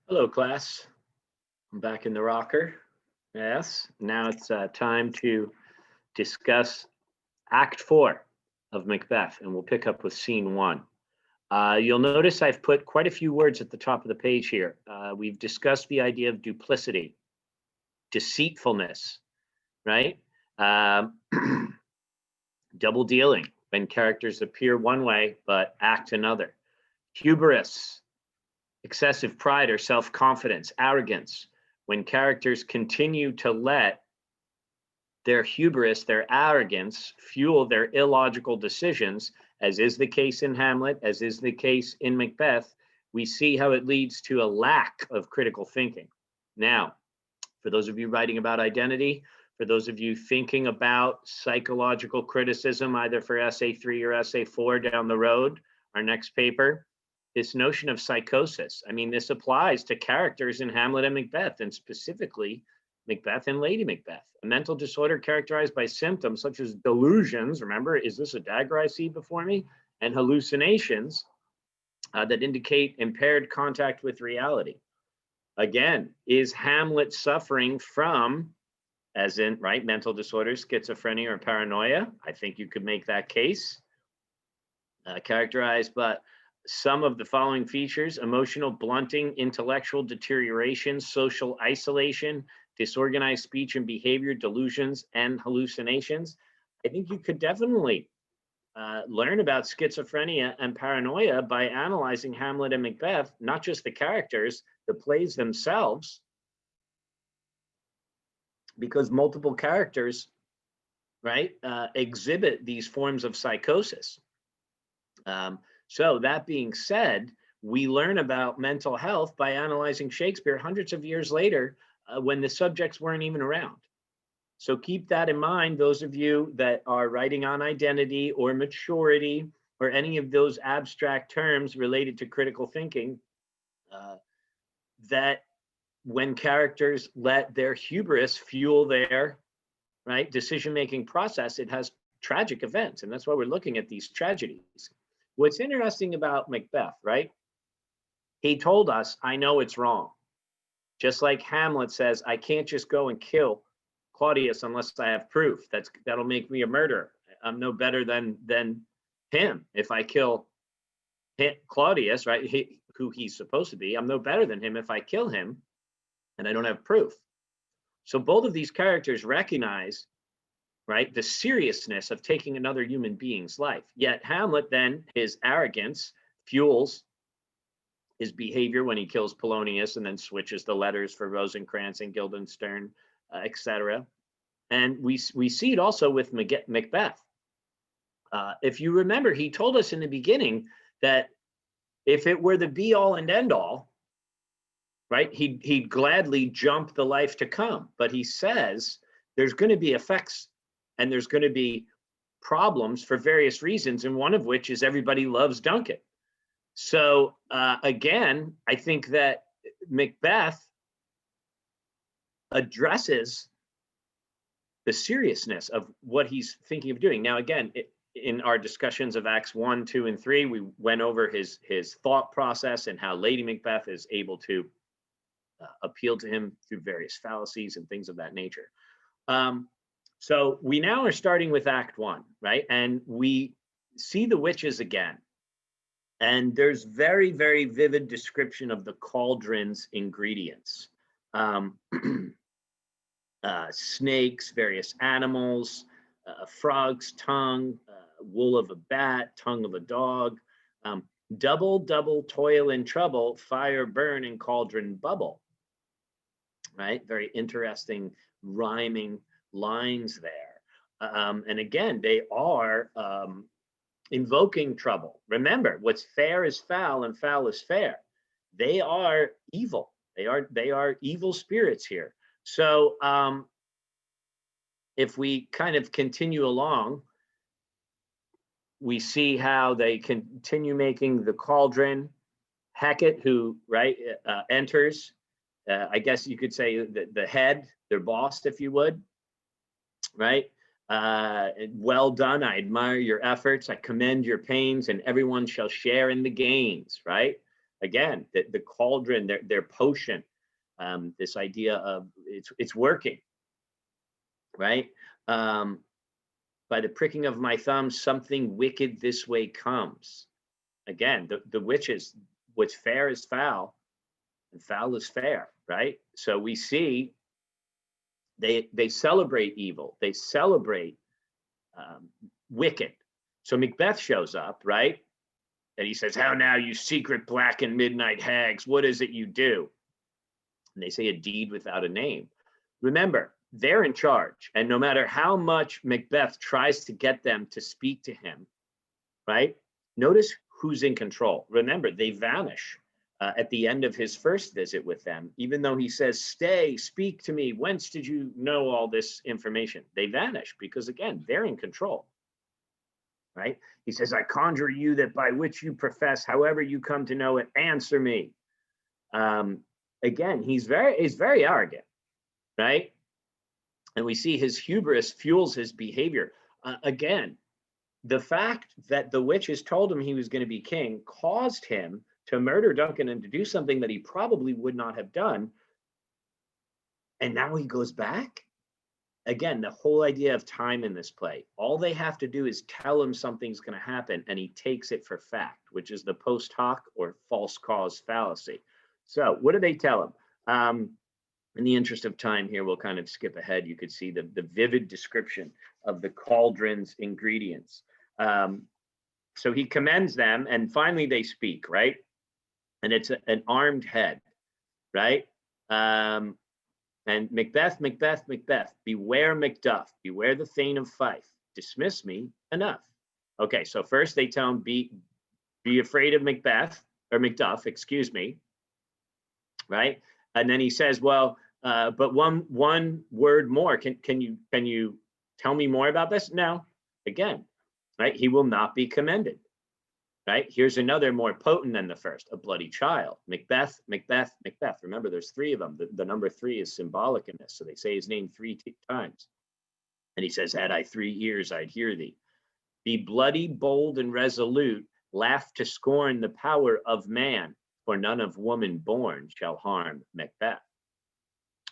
Hello, class. I'm back in the rocker. Yes, now it's time to discuss Act 4 of Macbeth, and we'll pick up with Scene 1. You'll notice I've put quite a few words at the top of the page here. We've discussed the idea of duplicity, deceitfulness, right? Um, double dealing, when characters appear one way but act another. Hubris, excessive pride or self-confidence, arrogance, when characters continue to let their hubris, their arrogance, fuel their illogical decisions, as is the case in Hamlet, as is the case in Macbeth, we see how it leads to a lack of critical thinking. Now, for those of you writing about identity, for those of you thinking about psychological criticism, either for essay 3 or essay 4 down the road, our next paper, this notion of psychosis. I mean, this applies to characters in Hamlet and Macbeth, and specifically Macbeth and Lady Macbeth. A mental disorder characterized by symptoms such as delusions, remember, is this a dagger I see before me? And hallucinations that indicate impaired contact with reality. Again, is Hamlet suffering from, as in, right, mental disorders, schizophrenia or paranoia? I think you could make that case. Characterized by some of the following features: emotional blunting, intellectual deterioration, social isolation, disorganized speech and behavior, delusions, and hallucinations. I think you could definitely learn about schizophrenia and paranoia by analyzing Hamlet and Macbeth, not just the characters, the plays themselves, because multiple characters, right, exhibit these forms of psychosis. So that being said, we learn about mental health by analyzing Shakespeare hundreds of years later, when the subjects weren't even around. So keep that in mind, those of you that are writing on identity or maturity or any of those abstract terms related to critical thinking, that when characters let their hubris fuel their right decision-making process, it has tragic events. And that's why we're looking at these tragedies. What's interesting about Macbeth, right? He told us, I know it's wrong. Just like Hamlet says, I can't just go and kill Claudius unless I have proof. That'll make me a murderer. I'm no better than him if I kill Claudius, right? Who he's supposed to be. I'm no better than him if I kill him and I don't have proof. So both of these characters recognize, right, the seriousness of taking another human being's life. Yet Hamlet, then, his arrogance fuels his behavior when he kills Polonius and then switches the letters for Rosencrantz and Guildenstern, etc. And we see it also with Macbeth. If you remember, he told us in the beginning that if it were the be all and end all, right, he'd gladly jump the life to come. But he says there's going to be effects and there's going to be problems for various reasons, and one of which is everybody loves Duncan. So again, I think that Macbeth addresses the seriousness of what he's thinking of doing. Now, again, in our discussions of Acts 1, 2, and 3, we went over his thought process and how Lady Macbeth is able to appeal to him through various fallacies and things of that nature. So we now are starting with Act 1, right? And we see the witches again. And there's very, very vivid description of the cauldron's ingredients. Snakes, various animals, frog's tongue, wool of a bat, tongue of a dog, double, double toil and trouble, fire burn and cauldron bubble, right? Very interesting rhyming lines there. And again, they are invoking trouble. Remember, what's fair is foul and foul is fair. They are evil. They are evil spirits here. So if we kind of continue along, we see how they continue making the cauldron. Hecate, who enters, I guess you could say the head, their boss, if you would, right? Well done, I admire your efforts, I commend your pains, and everyone shall share in the gains, right? again, the cauldron, their potion, this idea of it's working, right? By the pricking of my thumb, something wicked this way comes. Again, the witches, what's fair is foul, and foul is fair, right? So we see they celebrate evil, they celebrate wicked. So Macbeth shows up, right? And he says, "How now, you secret black and midnight hags, what is it you do?" And they say, "A deed without a name." Remember, they're in charge. And no matter how much Macbeth tries to get them to speak to him, right? Notice who's in control. Remember, they vanish at the end of his first visit with them, even though he says, "Stay, speak to me. Whence did you know all this information?" They vanish because, again, they're in control, right? He says, "I conjure you that by which you profess, however you come to know it, answer me." Again, he's very arrogant, right? And we see his hubris fuels his behavior. Again, the fact that the witches told him he was going to be king caused him to murder Duncan and to do something that he probably would not have done. And now he goes back. Again, the whole idea of time in this play, all they have to do is tell him something's going to happen and he takes it for fact, which is the post hoc or false cause fallacy. So what do they tell him? In the interest of time here, we'll kind of skip ahead. You could see the vivid description of the cauldron's ingredients. So he commends them, and finally they speak, right? And it's an armed head, right? And Macbeth, Macbeth, Macbeth, beware Macduff, beware the Thane of Fife, dismiss me, enough. Okay, so first they tell him, be afraid of Macbeth, or Macduff, excuse me, right? And then he says, well, but one word more. Can you tell me more about this? No. Again, right? He will not be commended. Right? Here's another more potent than the first, a bloody child. Macbeth, Macbeth, Macbeth. Remember, there's three of them. The number three is symbolic in this. So they say his name three times. And he says, had I 3 ears, I'd hear thee. Be bloody, bold, and resolute. Laugh to scorn the power of man, for none of woman born shall harm Macbeth.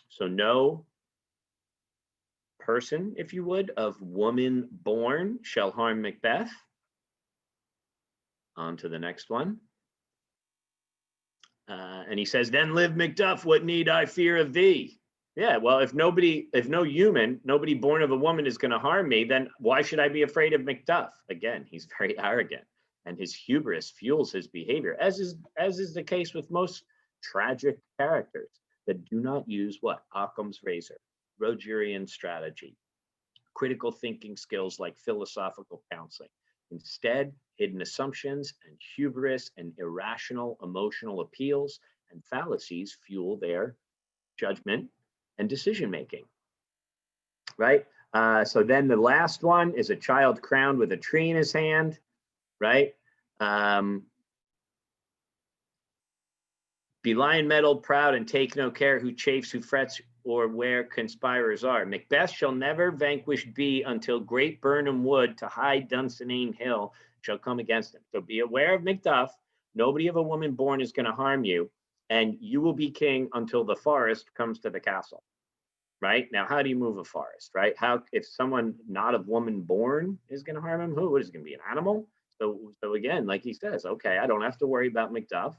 So no person, if you would, of woman born shall harm Macbeth. On to the next one. And he says, then live Macduff, what need I fear of thee? Yeah, well, if no human, nobody born of a woman is going to harm me, then why should I be afraid of Macduff? Again, he's very arrogant, and his hubris fuels his behavior, as is the case with most tragic characters that do not use what? Occam's razor, Rogerian strategy, critical thinking skills like philosophical counseling. Instead, hidden assumptions and hubris and irrational emotional appeals and fallacies fuel their judgment and decision making, right? So then the last one is a child crowned with a tree in his hand, right? Be lion mettled, proud, and take no care who chafes, who frets, or where conspirers are. Macbeth shall never vanquished be until great Birnam wood to high Dunsinane hill shall come against him. So be aware of Macduff. Nobody of a woman born is going to harm you, and you will be king until the forest comes to the castle. Right? Now, how do you move a forest, right? How, if someone not of woman born is going to harm him, who is going to be an animal? So again, like he says, okay, I don't have to worry about Macduff.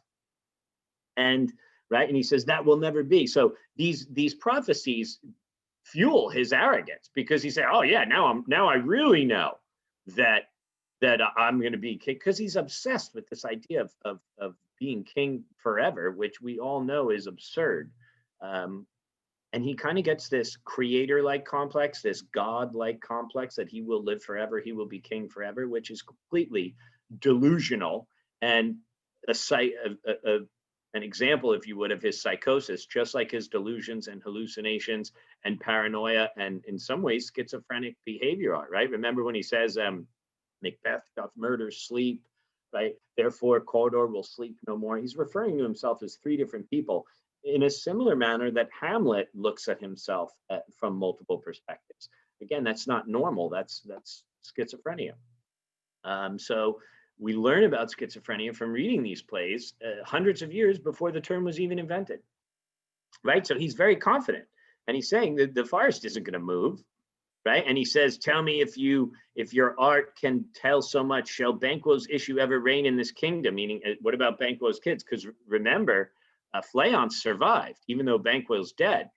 And right, and he says that will never be. So these prophecies fuel his arrogance, because he said, oh yeah, now I really know that I'm going to be king, because he's obsessed with this idea of being king forever, which we all know is absurd. And he kind of gets this creator-like complex, this God-like complex, that he will live forever, he will be king forever, which is completely delusional and an example, if you would, of his psychosis, just like his delusions and hallucinations and paranoia, and in some ways schizophrenic behavior are, right? Remember when he says, Macbeth doth murder sleep, right? Therefore Cawdor will sleep no more. He's referring to himself as three different people in a similar manner that Hamlet looks at himself from multiple perspectives. Again, that's not normal. That's schizophrenia. So we learn about schizophrenia from reading these plays hundreds of years before the term was even invented, right? So he's very confident, and he's saying that the forest isn't going to move, right? And he says, "Tell me if your art can tell so much, shall Banquo's issue ever reign in this kingdom?" Meaning, what about Banquo's kids? Because remember, Fleance survived, even though Banquo's dead.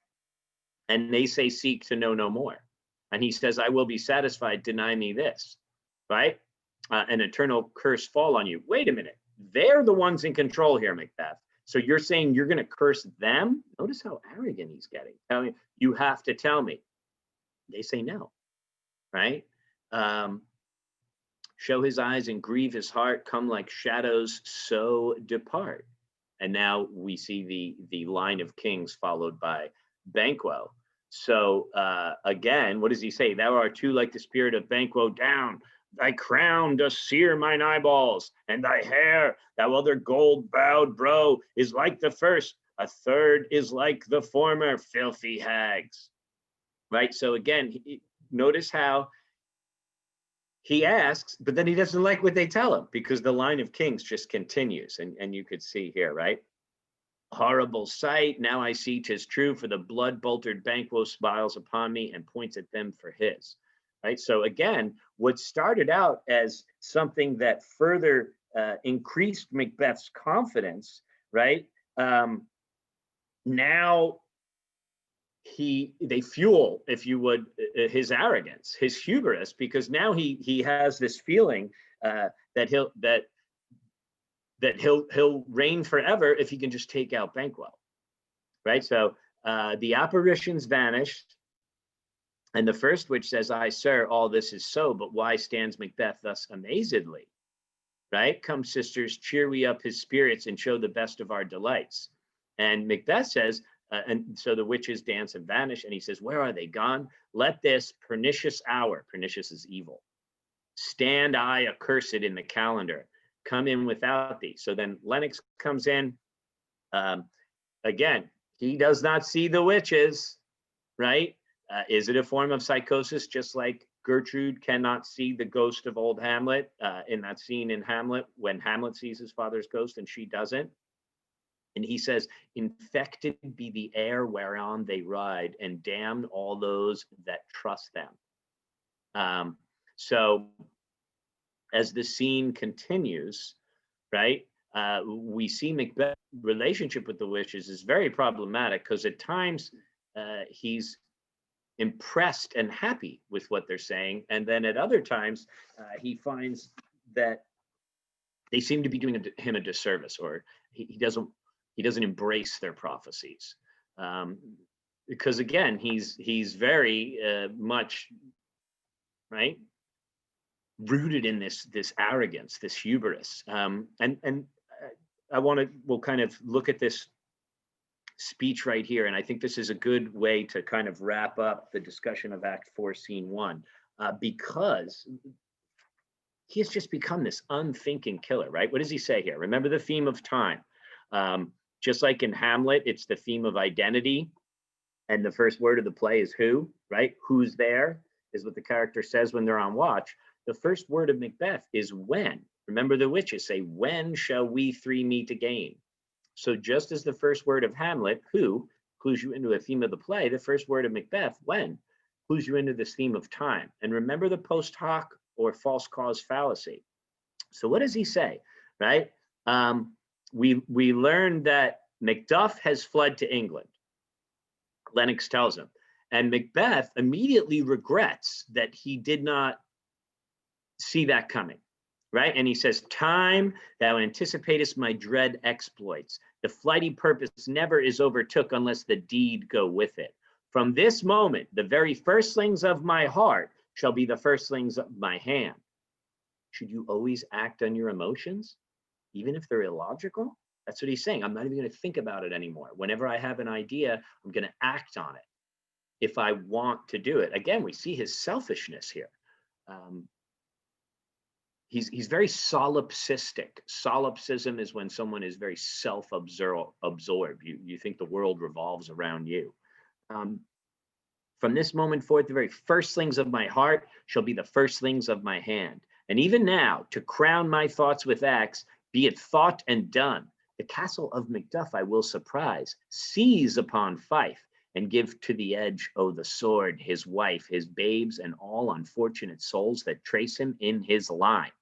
And they say, "Seek to know no more." And he says, "I will be satisfied, deny me this," right? An eternal curse fall on you. Wait a minute. They're the ones in control here, Macbeth. So you're saying you're going to curse them? Notice how arrogant he's getting. Tell me, you have to tell me. They say no, right? Show his eyes and grieve his heart, come like shadows, so depart. And now we see the line of kings followed by Banquo. So again, what does he say? "Thou art too like the spirit of Banquo down. Thy crown does sear mine eyeballs, and thy hair, thou other gold-bowed brow, is like the first, a third is like the former, filthy hags." Right? So again, notice how he asks, but then he doesn't like what they tell him, because the line of kings just continues. And you could see here, right? "Horrible sight, now I see 'tis true, for the blood-boltered Banquo smiles upon me and points at them for his." Right? So again, what started out as something that further increased Macbeth's confidence, right? Now they fuel, if you would, his arrogance, his hubris, because now he has this feeling that he'll reign forever if he can just take out Banquo, right? So the apparitions vanished, and the first witch says, "Aye, sir, all this is so, but why stands Macbeth thus amazedly?" Right? "Come, sisters, cheer we up his spirits and show the best of our delights." And Macbeth says, and so the witches dance and vanish, and he says, "Where are they gone? Let this pernicious hour," pernicious is evil, "stand I accursed in the calendar, come in without thee." So then Lennox comes in. Again, he does not see the witches, right? Is it a form of psychosis, just like Gertrude cannot see the ghost of old Hamlet in that scene in Hamlet when Hamlet sees his father's ghost and she doesn't? And he says, "Infected be the air whereon they ride, and damned all those that trust them." So as the scene continues, right, we see Macbeth's relationship with the witches is very problematic, because at times he's impressed and happy with what they're saying, and then at other times he finds that they seem to be doing him a disservice, or he doesn't embrace their prophecies, because again he's very much, right, rooted in this arrogance, this hubris, and we'll kind of look at this speech right here, and I think this is a good way to kind of wrap up the discussion of Act 4, Scene 1, because he has just become this unthinking killer, right? What does he say here? Remember the theme of time. Just like in Hamlet, it's the theme of identity, and the first word of the play is who, right? Who's there is what the character says when they're on watch. The first word of Macbeth is when. Remember the witches say, "When shall we three meet again?" So just as the first word of Hamlet, who, clues you into a theme of the play, the first word of Macbeth, when, clues you into this theme of time. And remember the post hoc or false cause fallacy. So what does he say, right? We learned that Macduff has fled to England. Lennox tells him. And Macbeth immediately regrets that he did not see that coming, right? And he says, "Time, thou anticipatest my dread exploits. The flighty purpose never is overtook unless the deed go with it. From this moment, the very firstlings of my heart shall be the firstlings of my hand." Should you always act on your emotions, even if they're illogical? That's what he's saying. I'm not even going to think about it anymore. Whenever I have an idea, I'm going to act on it if I want to do it. Again, we see his selfishness here. He's very solipsistic. Solipsism is when someone is very self-absorbed. You think the world revolves around you. From this moment forth, the very firstlings of my heart shall be the firstlings of my hand. And even now, to crown my thoughts with X, be it thought and done. The castle of Macduff I will surprise, seize upon Fife, and give to the edge, oh, the sword, his wife, his babes, and all unfortunate souls that trace him in his line.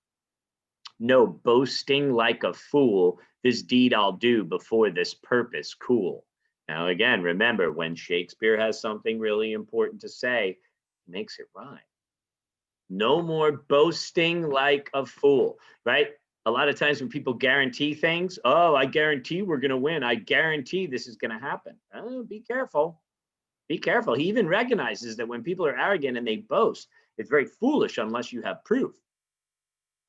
No boasting like a fool, this deed I'll do before this purpose cool. Now, again, remember, when Shakespeare has something really important to say, he makes it rhyme. No more boasting like a fool, right? A lot of times when people guarantee things, oh, I guarantee we're going to win. I guarantee this is going to happen. Oh, be careful. Be careful. He even recognizes that when people are arrogant and they boast, it's very foolish unless you have proof.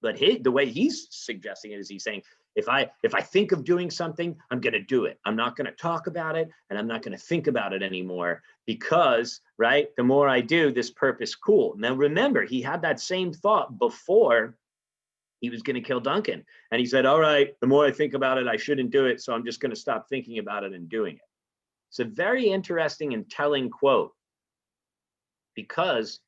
But the way he's suggesting it is he's saying, if I think of doing something, I'm going to do it. I'm not going to talk about it, and I'm not going to think about it anymore because, right, the more I do, this purpose cool. Now, remember, he had that same thought before he was going to kill Duncan. And he said, all right, the more I think about it, I shouldn't do it. So I'm just going to stop thinking about it and doing it. It's a very interesting and telling quote because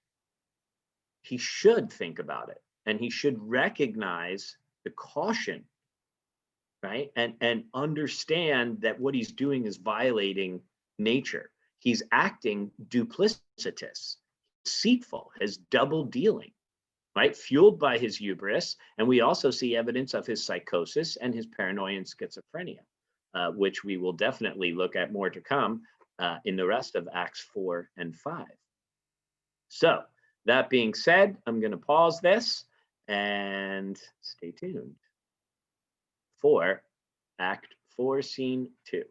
he should think about it and he should recognize the caution, right? And understand that what he's doing is violating nature. He's acting duplicitous, deceitful, his double dealing, right? Fueled by his hubris. And we also see evidence of his psychosis and his paranoia and schizophrenia, which we will definitely look at more to come in the rest of Acts 4 and 5. So that being said, I'm going to pause this and stay tuned for Act 4, Scene 2.